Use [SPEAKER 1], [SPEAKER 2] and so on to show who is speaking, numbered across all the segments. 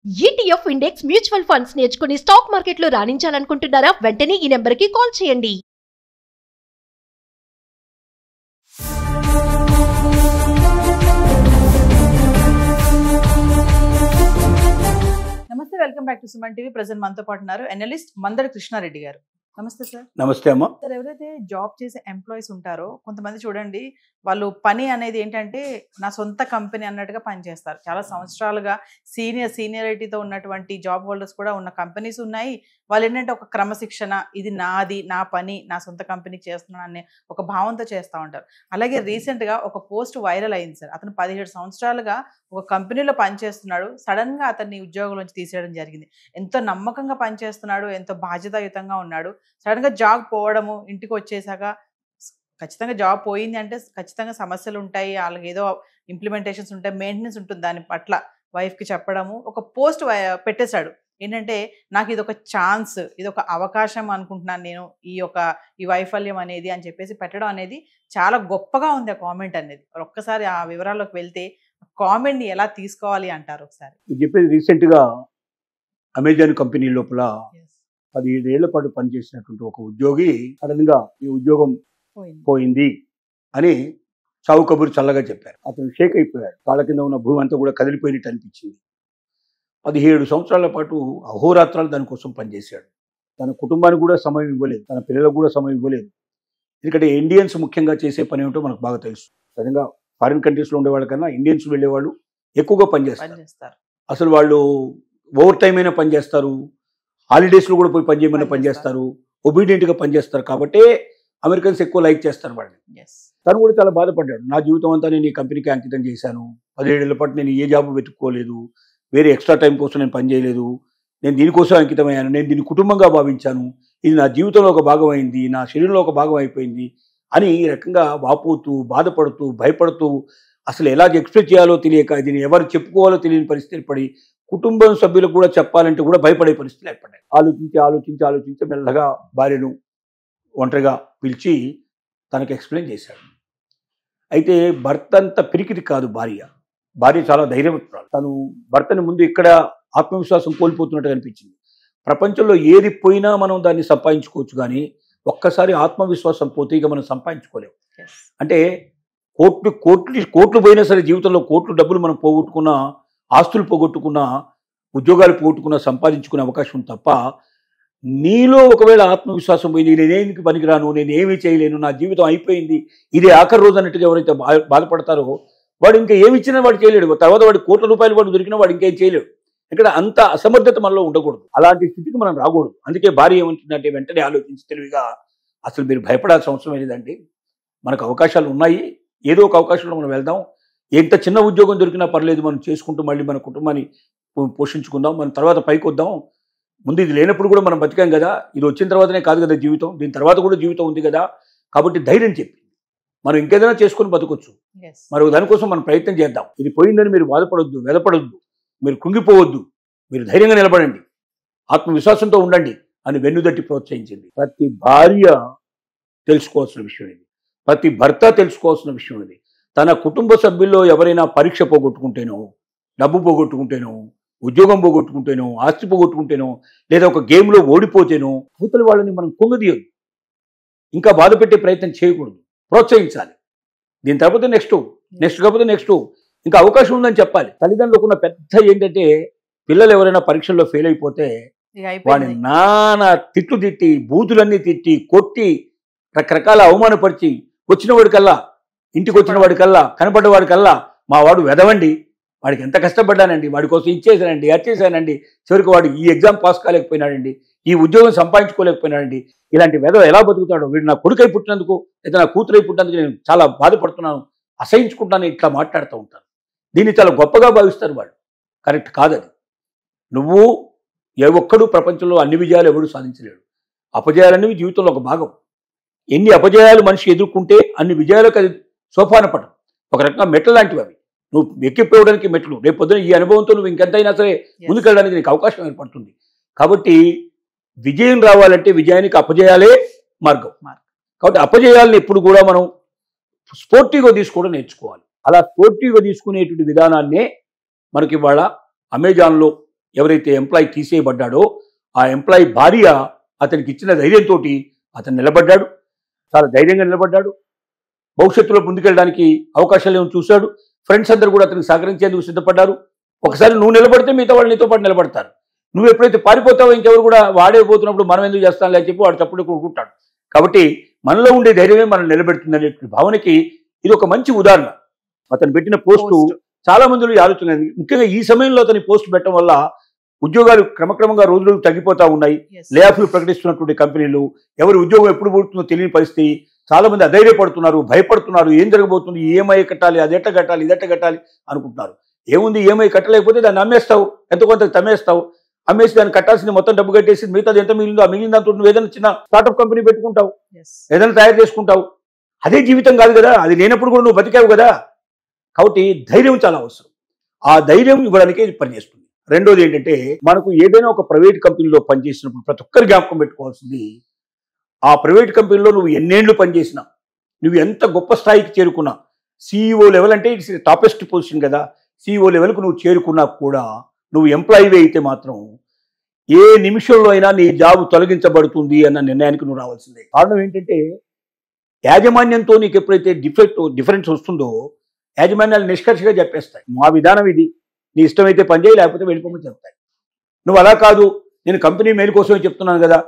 [SPEAKER 1] ETF index mutual funds నేర్చుకుని stock మార్కెట్లో రాణించాలనుకుంటున్నారా? వెంటనే ఈ నెంబర్కి కాల్ చేయండి.
[SPEAKER 2] నమస్తే, welcome back to Suman TV. Present మనతో పాటు ఉన్నారు అనలిస్ట్ మందడి కృష్ణారెడ్డి గారు. నమస్తే సార్.
[SPEAKER 3] నమస్తే అమ్మ.
[SPEAKER 2] సార్, ఎవరైతే జాబ్ చేసే ఎంప్లాయీస్ ఉంటారో కొంతమంది చూడండి, వాళ్ళు పని అనేది ఏంటంటే నా సొంత కంపెనీ అన్నట్టుగా పనిచేస్తారు. చాలా సంవత్సరాలుగా సీనియారిటీతో ఉన్నటువంటి జాబ్ హోల్డర్స్ కూడా ఉన్న కంపెనీస్ ఉన్నాయి. వాళ్ళు ఏంటంటే ఒక క్రమశిక్షణ, ఇది నాది, నా పని, నా సొంత కంపెనీకి చేస్తున్నాను అనే ఒక భావంతో చేస్తూ ఉంటారు. అలాగే రీసెంట్గా ఒక పోస్ట్ వైరల్ అయింది సార్. అతను 17 సంవత్సరాలుగా ఒక కంపెనీలో పనిచేస్తున్నాడు. సడన్గా అతన్ని ఉద్యోగంలోంచి తీసేయడం జరిగింది. ఎంతో నమ్మకంగా పనిచేస్తున్నాడు, ఎంతో బాధ్యతాయుతంగా ఉన్నాడు. సడన్గా జాబ్ పోవడము, ఇంటికి వచ్చేసాక ఖచ్చితంగా జాబ్ పోయింది అంటే ఖచ్చితంగా సమస్యలు ఉంటాయి, వాళ్ళకి ఏదో ఇంప్లిమెంటేషన్స్ ఉంటాయి, మెయింటెనెన్స్ ఉంటుంది. దాని పట్ల వైఫ్కి చెప్పడము, ఒక పోస్ట్ పెట్టేశాడు. ఏంటంటే నాకు ఇది ఒక ఛాన్స్, ఇది ఒక అవకాశం అనుకుంటున్నాను నేను, ఈ వైఫల్యం అనేది అని చెప్పేసి పెట్టడం అనేది చాలా గొప్పగా ఉంది ఆ కామెంట్ అనేది. ఒక్కసారి ఆ వివరాల్లోకి వెళ్తే కామెంట్ని ఎలా తీసుకోవాలి అంటారు ఒకసారి?
[SPEAKER 3] చెప్పేది రీసెంట్గా అమెజాన్ కంపెనీ లోపల 17 ఏళ్ల పాటు పనిచేసినటువంటి ఒక ఉద్యోగి సడన్గా ఈ ఉద్యోగం పోయింది అని చావు కబురు చల్లగా చెప్పారు. అతను షేక్ అయిపోయాడు. కాళ్ళ కింద ఉన్న భూమి అంతా కూడా కదిలిపోయినట్టు అనిపించింది. 17 సంవత్సరాల పాటు అహోరాత్రాలు దానికోసం పనిచేశాడు. తన కుటుంబానికి కూడా సమయం ఇవ్వలేదు, తన పిల్లలకు కూడా సమయం ఇవ్వలేదు. ఎందుకంటే ఇండియన్స్ ముఖ్యంగా చేసే పని ఏమిటో మనకు బాగా తెలుసు. సడన్గా ఫారిన్ కంట్రీస్లో ఉండేవాళ్ళ కన్నా ఇండియన్స్ వెళ్ళేవాళ్ళు ఎక్కువగా పనిచేస్తారు. అసలు వాళ్ళు ఓవర్ టైం అయినా పనిచేస్తారు, హాలిడేస్లో కూడా పోయి పనిచేయమని పనిచేస్తారు, ఒబీడియంట్గా పనిచేస్తారు. కాబట్టి అమెరికన్స్ ఎక్కువ లైక్ చేస్తారు వాళ్ళని. తను కూడా చాలా బాధపడ్డాడు. నా జీవితం అంతా నేను ఈ కంపెనీకి అంకితం చేశాను, 17 ఏళ్ల పాటు నేను ఏ జాబ్ వెతుక్కోలేదు, వేరే ఎక్స్ట్రా టైం కోసం నేను పనిచేయలేదు, నేను దీనికోసం అంకితమయ్యాను, నేను దీన్ని కుటుంబంగా భావించాను, ఇది నా జీవితంలో ఒక భాగం అయింది, నా శరీరంలో ఒక భాగం అయిపోయింది అని ఈ రకంగా వాపోతూ బాధపడుతూ భయపడుతూ అసలు ఎలాగ ఎక్స్ప్రెస్ చేయాలో తెలియక, దీన్ని ఎవరు చెప్పుకోవాలో తెలియని పరిస్థితి ఏర్పడి, కుటుంబం సభ్యులకు కూడా చెప్పాలంటే కూడా భయపడే పరిస్థితులు ఏర్పడ్డాయి. ఆలోచించి మెల్లగా భార్యను ఒంటరిగా పిలిచి తనకు ఎక్స్ప్లెయిన్ చేశాడు. అయితే భర్త అంత పిరికిది కాదు భార్య చాలా ధైర్యవంతురాలు. తను భర్తని ముందు ఇక్కడ ఆత్మవిశ్వాసం కోల్పోతున్నట్టు అనిపించింది. ప్రపంచంలో ఏది పోయినా మనం దాన్ని సంపాదించుకోవచ్చు, కానీ ఒక్కసారి ఆత్మవిశ్వాసం పోతే ఇక మనం సంపాదించుకోలేము. అంటే కోట్లు పోయినా సరే జీవితంలో కోట్లు డబ్బులు మనం పోగొట్టుకున్నా, ఆస్తులు పోగొట్టుకున్నా, ఉద్యోగాలు పోగొట్టుకున్నా సంపాదించుకునే అవకాశం తప్ప, నీలో ఒకవేళ ఆత్మవిశ్వాసం పోయింది, నేనేందుకు పనికిరాను, నేను ఏమీ చేయలేను, నా జీవితం అయిపోయింది, ఇదే ఆఖరి రోజు అన్నట్టుగా ఎవరైతే బాధపడతారో వాడు ఇంకా ఏమి ఇచ్చినా వాడు చేయలేడు. తర్వాత వాడి కోట్ల రూపాయలు వాడు దొరికినా వాడు ఇంకేం చేయలేడు. ఇక్కడ అంత అసమర్థత మనలో ఉండకూడదు, అలాంటి స్థితికి మనం రాకూడదు. అందుకే భార్య ఏమంటుందంటే వెంటనే ఆలోచించి తెలివిగా, అసలు మీరు భయపడాల్సిన అవసరం లేదండి, మనకు అవకాశాలు ఉన్నాయి, ఏదో ఒక అవకాశంలో మనం వెళ్దాం, ఎంత చిన్న ఉద్యోగం దొరికినా పర్లేదు, మనం చేసుకుంటూ మళ్ళీ మన కుటుంబాన్ని పోషించుకుందాం, మనం తర్వాత పైకి వద్దాం, ముందు ఇది లేనప్పుడు కూడా మనం బతికాం కదా, ఇది వచ్చిన తర్వాతనే కాదు కదా జీవితం, దీని తర్వాత కూడా జీవితం ఉంది కదా, కాబట్టి ధైర్యం చెప్పి మనం ఇంకేదైనా చేసుకుని బతకొచ్చు, మరి దానికోసం మనం ప్రయత్నం చేద్దాం, ఇది పోయిందని మీరు బాధపడొద్దు, వెదపడొద్దు, మీరు కృంగిపోవద్దు, మీరు ధైర్యంగా నిలబడండి, ఆత్మవిశ్వాసంతో ఉండండి అని వెన్నుదట్టి ప్రోత్సహించింది. ప్రతి భార్య తెలుసుకోవాల్సిన విషయం ఇది, ప్రతి భర్త తెలుసుకోవాల్సిన విషయం ఇది. తన కుటుంబ సభ్యుల్లో ఎవరైనా పరీక్ష పోగొట్టుకుంటేనో, డబ్బు పోగొట్టుకుంటేనో, ఉద్యోగం పోగొట్టుకుంటేనో, ఆస్తి పోగొట్టుకుంటేనో, లేదా ఒక గేమ్లో ఓడిపోతేనో అవతల వాళ్ళని మనం కుంగదీయొద్దు, ఇంకా బాధ పెట్టే ప్రయత్నం చేయకూడదు, ప్రోత్సహించాలి. దీని తర్వాత నెక్స్ట్ కాకపోతే నెక్స్ట్ ఇంకా అవకాశం ఉందని చెప్పాలి. తల్లిదండ్రులకు ఉన్న పెద్ద ఏంటంటే, పిల్లలు ఎవరైనా పరీక్షల్లో ఫెయిల్ అయిపోతే వాడిని నానా తిట్లు తిట్టి, బూతులన్నీ తిట్టి, కొట్టి, రకరకాల అవమానపరిచి, ఇంటికి వచ్చిన వాడికల్లా కనపడ్డవాడికల్లా మా వాడు వెదవండి, వాడికి ఎంత కష్టపడ్డానండి, వాడి కోసం ఇచ్చేసానండి, అచ్చేసానండి, చివరికి వాడు ఈ ఎగ్జామ్ పాస్ కాలేకపోయినాడండి, ఈ ఉద్యోగం సంపాదించుకోలేకపోయినాడండి, ఇలాంటి వెదవ ఎలా బతుకుతాడో, వీడు నా కొడుకై పుట్టినందుకు లేదా నా కూతురై పుట్టినందుకు నేను చాలా బాధపడుతున్నాను, అసహించుకుంటాను, ఇట్లా మాట్లాడుతూ ఉంటాను. దీన్ని చాలా గొప్పగా భావిస్తారు వాళ్ళు. కరెక్ట్ కాదది. నువ్వు ఒక్కడు ప్రపంచంలో అన్ని విజయాలు ఎవడు సాధించలేడు. అపజయాలనేవి జీవితంలో ఒక భాగం. ఎన్ని అపజయాలు మనిషి ఎదుర్కొంటే అన్ని విజయాలకు అది సోపాన పటం, ఒక రకంగా మెట్లు లాంటివి అవి. నువ్వు ఎక్కిపోవడానికి మెట్లు. రేపు పొద్దున ఈ అనుభవంతో నువ్వు ఇంకెంతైనా సరే ముందుకెళ్ళడానికి నీకు అవకాశం ఏర్పడుతుంది. కాబట్టి విజయం రావాలంటే విజయానికి అపజయాలే మార్గం. కాబట్టి అపజయాలను ఎప్పుడు కూడా మనం స్పోర్టివ్గా తీసుకోవడం నేర్చుకోవాలి. అలా స్పోర్టివ్గా తీసుకునేటువంటి విధానాన్నే మనకి ఇవాళ అమెజాన్లో ఎవరైతే ఎంప్లాయీ తీసేయబడ్డాడో ఆ ఎంప్లాయీ భార్య అతనికి ఇచ్చిన ధైర్యంతో అతను నిలబడ్డాడు, చాలా ధైర్యంగా నిలబడ్డాడు. భవిష్యత్తులో ముందుకెళ్ళడానికి అవకాశాలు ఏమో చూశాడు. ఫ్రెండ్స్ అందరూ కూడా అతనికి సహకరించేందుకు సిద్ధపడ్డారు. ఒకసారి నువ్వు నిలబడితే మిగతా వాళ్ళు నీతో పాటు నిలబడతారు. నువ్వు ఎప్పుడైతే పారిపోతావో ఇంకెవరు కూడా వాడే పోతున్నప్పుడు మనం ఎందుకు చేస్తానులే అని చెప్పి వాడు తప్పుడు కూడుకుంటాడు. కాబట్టి మనలో ఉండే ధైర్యమే మనం నిలబెడుతుంది అనేటువంటి భావనకి ఇది ఒక మంచి ఉదాహరణ. అతను పెట్టిన పోస్టు చాలా మందిలో ఆలోచన, ముఖ్యంగా ఈ సమయంలో అతని పోస్ట్ పెట్టడం వల్ల ఉద్యోగాలు క్రమక్రమంగా రోజులు తగ్గిపోతా ఉన్నాయి. లేఆఫ్లు ప్రకటిస్తున్నటువంటి కంపెనీలు, ఎవరి ఉద్యోగం ఎప్పుడు పుడుతుందో తెలియని పరిస్థితి, చాలా మంది అధైర్యపడుతున్నారు, భయపడుతున్నారు. ఏం జరగబోతుంది, ఈఎంఐ కట్టాలి, అదెట్ట కట్టాలి, ఇదెట్ట కట్టాలి అనుకుంటున్నారు. ఏముంది, ఈఎంఐ కట్టలేకపోతే దాన్ని అమ్మేస్తావు, ఎంతో కొంత తమ్మేస్తావు, అమ్మేసి దాన్ని కట్టాల్సింది మొత్తం డబ్బు కట్టేసి మిగతాది ఎంత మిగిలిందో ఆ మిగిలిన దాంతో నువ్వు ఏదైనా చిన్న స్టార్ట్అప్ కంపెనీ పెట్టుకుంటావు, ఏదైనా తయారు చేసుకుంటావు. అదే జీవితం కాదు కదా, అది లేనప్పుడు కూడా నువ్వు బతికావు కదా. కాబట్టి ధైర్యం చాలా అవసరం. ఆ ధైర్యం ఇవ్వడానికే పనిచేస్తుంది. రెండోది ఏంటంటే, మనకు ఏదైనా ఒక ప్రైవేట్ కంపెనీలో పనిచేసినప్పుడు ప్రతి ఒక్కరు జ్ఞాపకం పెట్టుకోవాల్సింది, ఆ ప్రైవేట్ కంపెనీలో నువ్వు ఎన్నేళ్లు పనిచేసినా, నువ్వు ఎంత గొప్ప స్థాయికి చేరుకున్నా, CEO లెవెల్ అంటే ఇట్స్ టాపెస్ట్ పొజిషన్ కదా, CEO లెవెల్కు నువ్వు చేరుకున్నా కూడా నువ్వు ఎంప్లాయీవే అయితే మాత్రం ఏ నిమిషంలో అయినా నీ జాబ్ తొలగించబడుతుంది అన్న నిర్ణయానికి నువ్వు రావాల్సిందే. కారణం ఏంటంటే, యాజమాన్యంతో నీకు ఎప్పుడైతే డిఫరెన్స్ వస్తుందో యాజమాన్యాలు నిష్కర్షగా చెప్పేస్తాయి, మా విధానం ఇది, నీ ఇష్టమైతే పనిచేయి, లేకపోతే వెళ్ళిపోమని చెప్తాయి. నువ్వు అలా కాదు, నేను కంపెనీ మేలు కోసమే చెప్తున్నాను కదా,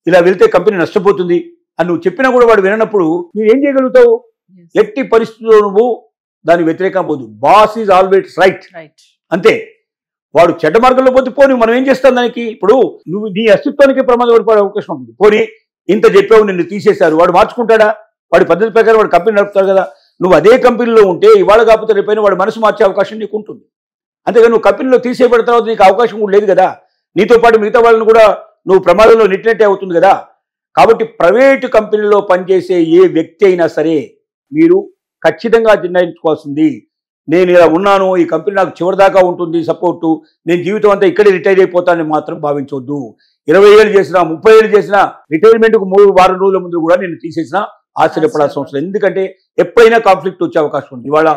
[SPEAKER 3] ఇలా వెళ్తే కంపెనీ నష్టపోతుంది అని నువ్వు చెప్పినా కూడా వాడు వినప్పుడు నువ్వు ఏం చేయగలుగుతావు? ఎట్టి పరిస్థితుల్లో నువ్వు దాని వ్యతిరేకం పోదు. బాస్ ఈజ్ ఆల్వేస్ రైట్, అంతే. వాడు చెడ్డ మార్గంలో పోతే పోనీ మనం ఏం చేస్తాం దానికి? ఇప్పుడు నువ్వు నీ అస్తిత్వానికి ప్రమాదం పడిపోయే అవకాశం ఉంటుంది. పోనీ ఇంత చెప్పావు, నిన్ను తీసేశారు, వాడు మార్చుకుంటాడా? వాడి పద్ధతి ప్రకారం వాడు కంపెనీ నడుపుతాడు కదా. నువ్వు అదే కంపెనీలో ఉంటే ఇవాళ కాకపోతే రేపైనా వాడు మనసు మార్చే అవకాశం నీకు ఉంటుంది. అంతేగా నువ్వు కంపెనీలో తీసేయబడిన తర్వాత నీకు అవకాశం కూడా లేదు కదా, నీతో పాటు మిగతా వాళ్ళని కూడా నువ్వు ప్రమాదంలో నెట్టినట్టే అవుతుంది కదా. కాబట్టి ప్రైవేటు కంపెనీలో పనిచేసే ఏ వ్యక్తి అయినా సరే మీరు ఖచ్చితంగా నిర్ణయించుకోవాల్సింది, నేను ఇలా ఉన్నాను, ఈ కంపెనీ నాకు చివరిదాకా ఉంటుంది సపోర్టు, నేను జీవితం అంతా ఇక్కడే రిటైర్ అయిపోతానని మాత్రం భావించవద్దు. 20 ఏళ్ళు చేసినా 30 ఏళ్ళు చేసినా రిటైర్మెంట్కు 3 వారం రోజుల ముందు కూడా నేను తీసేసినా ఆశ్చర్యపడాల్సిన అవసరం. ఎందుకంటే ఎప్పుడైనా కాన్ఫ్లిక్ట్ వచ్చే అవకాశం ఉంది. ఇవాళ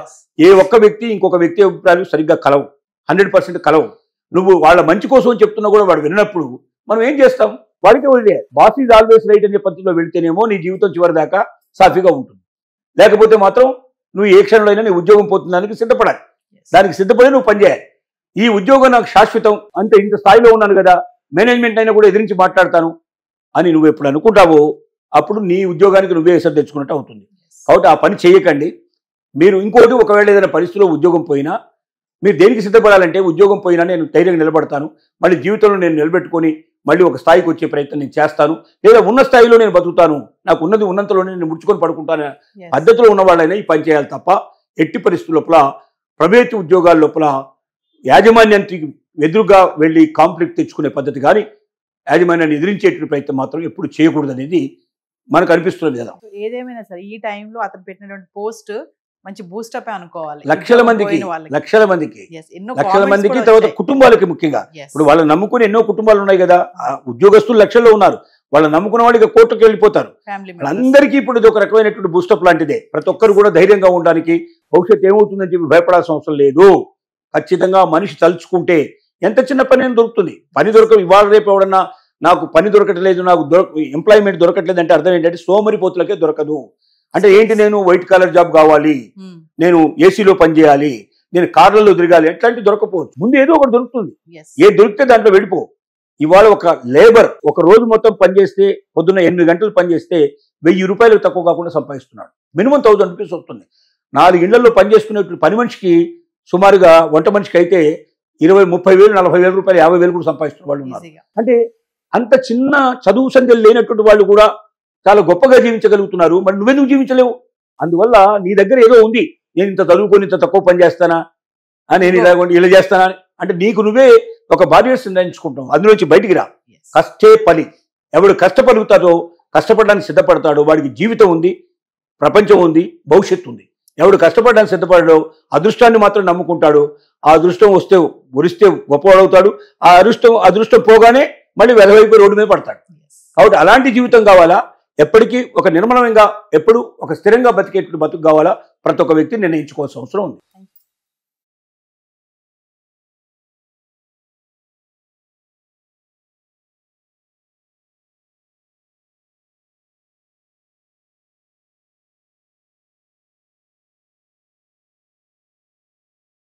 [SPEAKER 3] ఏ ఒక్క వ్యక్తి ఇంకొక వ్యక్తి అభిప్రాయాలు సరిగ్గా కలవు, 100% కలవు. నువ్వు వాళ్ళ మంచి కోసం చెప్తున్నా కూడా వాడు విన్నప్పుడు మనం ఏం చేస్తాం? వాడికే వదిలేయాలి. బాస్ ఈజ్ ఆల్వేస్ రైట్ అనే పద్ధతిలో వెళితేనేమో నీ జీవితం చివరి దాకా సాఫీగా ఉంటుంది. లేకపోతే మాత్రం నువ్వు ఏ క్షణంలో అయినా నీ ఉద్యోగం పోతుందానికి సిద్ధపడాలి. దానికి సిద్ధపడి నువ్వు పనిచేయాలి. ఈ ఉద్యోగం నాకు శాశ్వతం, అంతే, ఇంత స్థాయిలో ఉన్నాను కదా, మేనేజ్మెంట్ అయినా కూడా ఎదిరించి మాట్లాడతాను అని నువ్వు ఎప్పుడు అనుకుంటావో అప్పుడు నీ ఉద్యోగానికి నువ్వే ఎసరు తెచ్చుకున్నట్టు అవుతుంది. కాబట్టి ఆ పని చేయకండి. మీరు ఇంకోటి, ఒకవేళ ఏదైనా పరిస్థితిలో ఉద్యోగం పోయినా మీరు దేనికి సిద్ధపడాలంటే, ఉద్యోగం పోయినా నేను ధైర్యంగా నిలబడతాను, మళ్ళీ జీవితంలో నేను నిలబెట్టుకొని మళ్ళీ ఒక స్థాయికి వచ్చే ప్రయత్నం నేను చేస్తాను, లేదా ఉన్న స్థాయిలో నేను బతుకుతాను, నాకు ఉన్నది ఉన్నంతలోనే నేను ముడుచుకొని పడుకుంటాను పద్ధతిలో ఉన్న వాళ్ళైనా ఈ పని చేయాలి తప్ప ఎట్టి పరిస్థితుల లోపల ప్రైవేట్ ఉద్యోగాల లోపల యాజమాన్యానికి ఎదురుగా వెళ్ళి కాంఫ్లిక్ట్ తెచ్చుకునే పద్ధతి కానీ యాజమాన్యాన్ని ఎదిరించేటువంటి ప్రయత్నం మాత్రం ఎప్పుడు చేయకూడదు అనేది మనకు అనిపిస్తున్నది కదా.
[SPEAKER 2] ఏదేమైనా సరే ఈ టైంలో అతను పెట్టినటువంటి పోస్ట్ మంచి బూస్టప్ అనుకోవాలి.
[SPEAKER 3] లక్షల మందికి తర్వాత కుటుంబాలకి ముఖ్యంగా. ఇప్పుడు వాళ్ళని నమ్ముకుని ఎన్నో కుటుంబాలు ఉన్నాయి కదా, ఉద్యోగస్తులు లక్షల్లో ఉన్నారు, వాళ్ళని నమ్ముకున్న వాళ్ళు ఇక కోర్టుకు వెళ్ళిపోతారు. వాళ్ళందరికీ ఇప్పుడు ఇది ఒక రకమైనటువంటి బూస్టప్ లాంటిదే. ప్రతి ఒక్కరు కూడా ధైర్యంగా ఉండడానికి, భవిష్యత్తు ఏమవుతుందని చెప్పి భయపడాల్సిన అవసరం లేదు. ఖచ్చితంగా మనిషి తలుచుకుంటే ఎంత చిన్న పని అని దొరుకుతుంది. పని దొరకదు. ఇవాళ రేపు ఎవడన్నా నాకు పని దొరకట్లేదు, నాకు ఎంప్లాయ్మెంట్ దొరకట్లేదు అంటే అర్థం ఏంటంటే సోమరిపోతులకే దొరకదు. అంటే ఏంటి, నేను వైట్ కాలర్ జాబ్ కావాలి, నేను ఏసీలో పనిచేయాలి, నేను కార్లలో తిరగాలి, ఎట్లాంటి దొరకపోవచ్చు. ముందు ఏదో ఒకటి దొరుకుతుంది, ఏది దొరికితే దాంట్లో వెళ్ళిపో. ఇవాళ ఒక లేబర్ ఒక రోజు మొత్తం పనిచేస్తే, పొద్దున్న 8 గంటలు పనిచేస్తే 1000 రూపాయలు తక్కువ కాకుండా సంపాదిస్తున్నాడు. మినిమం 1000 రూపీస్ వస్తుంది. 4 ఇళ్లలో పనిచేసుకునేటువంటి పని మనిషికి సుమారుగా, వంట మనిషికి అయితే 20,000, 30,000, 40,000 రూపాయలు, 50,000 కూడా సంపాదిస్తున్న వాళ్ళు ఉన్నారు. అంటే అంత చిన్న చదువు సంధ్యలు లేనటువంటి వాళ్ళు కూడా చాలా గొప్పగా జీవించగలుగుతున్నారు. మరి నువ్వెందుకు జీవించలేవు? అందువల్ల నీ దగ్గర ఏదో ఉంది, నేను ఇంత చదువుకొని ఇంత తక్కువ పని చేస్తానా, నేను ఇలా చేస్తానా అంటే నీకు నువ్వే ఒక బాధ్యత నిర్ణయించుకుంటావు. అందులోంచి బయటికి రా. కష్టే పని. ఎవడు కష్టపడుతాడో, కష్టపడడానికి సిద్ధపడతాడో వాడికి జీవితం ఉంది, ప్రపంచం ఉంది, భవిష్యత్తు ఉంది. ఎవడు కష్టపడడానికి సిద్ధపడడో, అదృష్టాన్ని మాత్రం నమ్ముకుంటాడు, ఆ అదృష్టం వరిస్తే గొప్పవాడవుతాడు. ఆ అదృష్టం పోగానే మళ్ళీ వెలవైపు రోడ్డు మీద పడతాడు. కాబట్టి అలాంటి జీవితం కావాలా, ఎప్పటికీ ఒక నిర్మలంగా, ఎప్పుడు ఒక స్థిరంగా బతికేటువంటి బతుకు కావాలా, ప్రతి ఒక్క వ్యక్తి నిర్ణయించుకోవాల్సిన అవసరం ఉంది.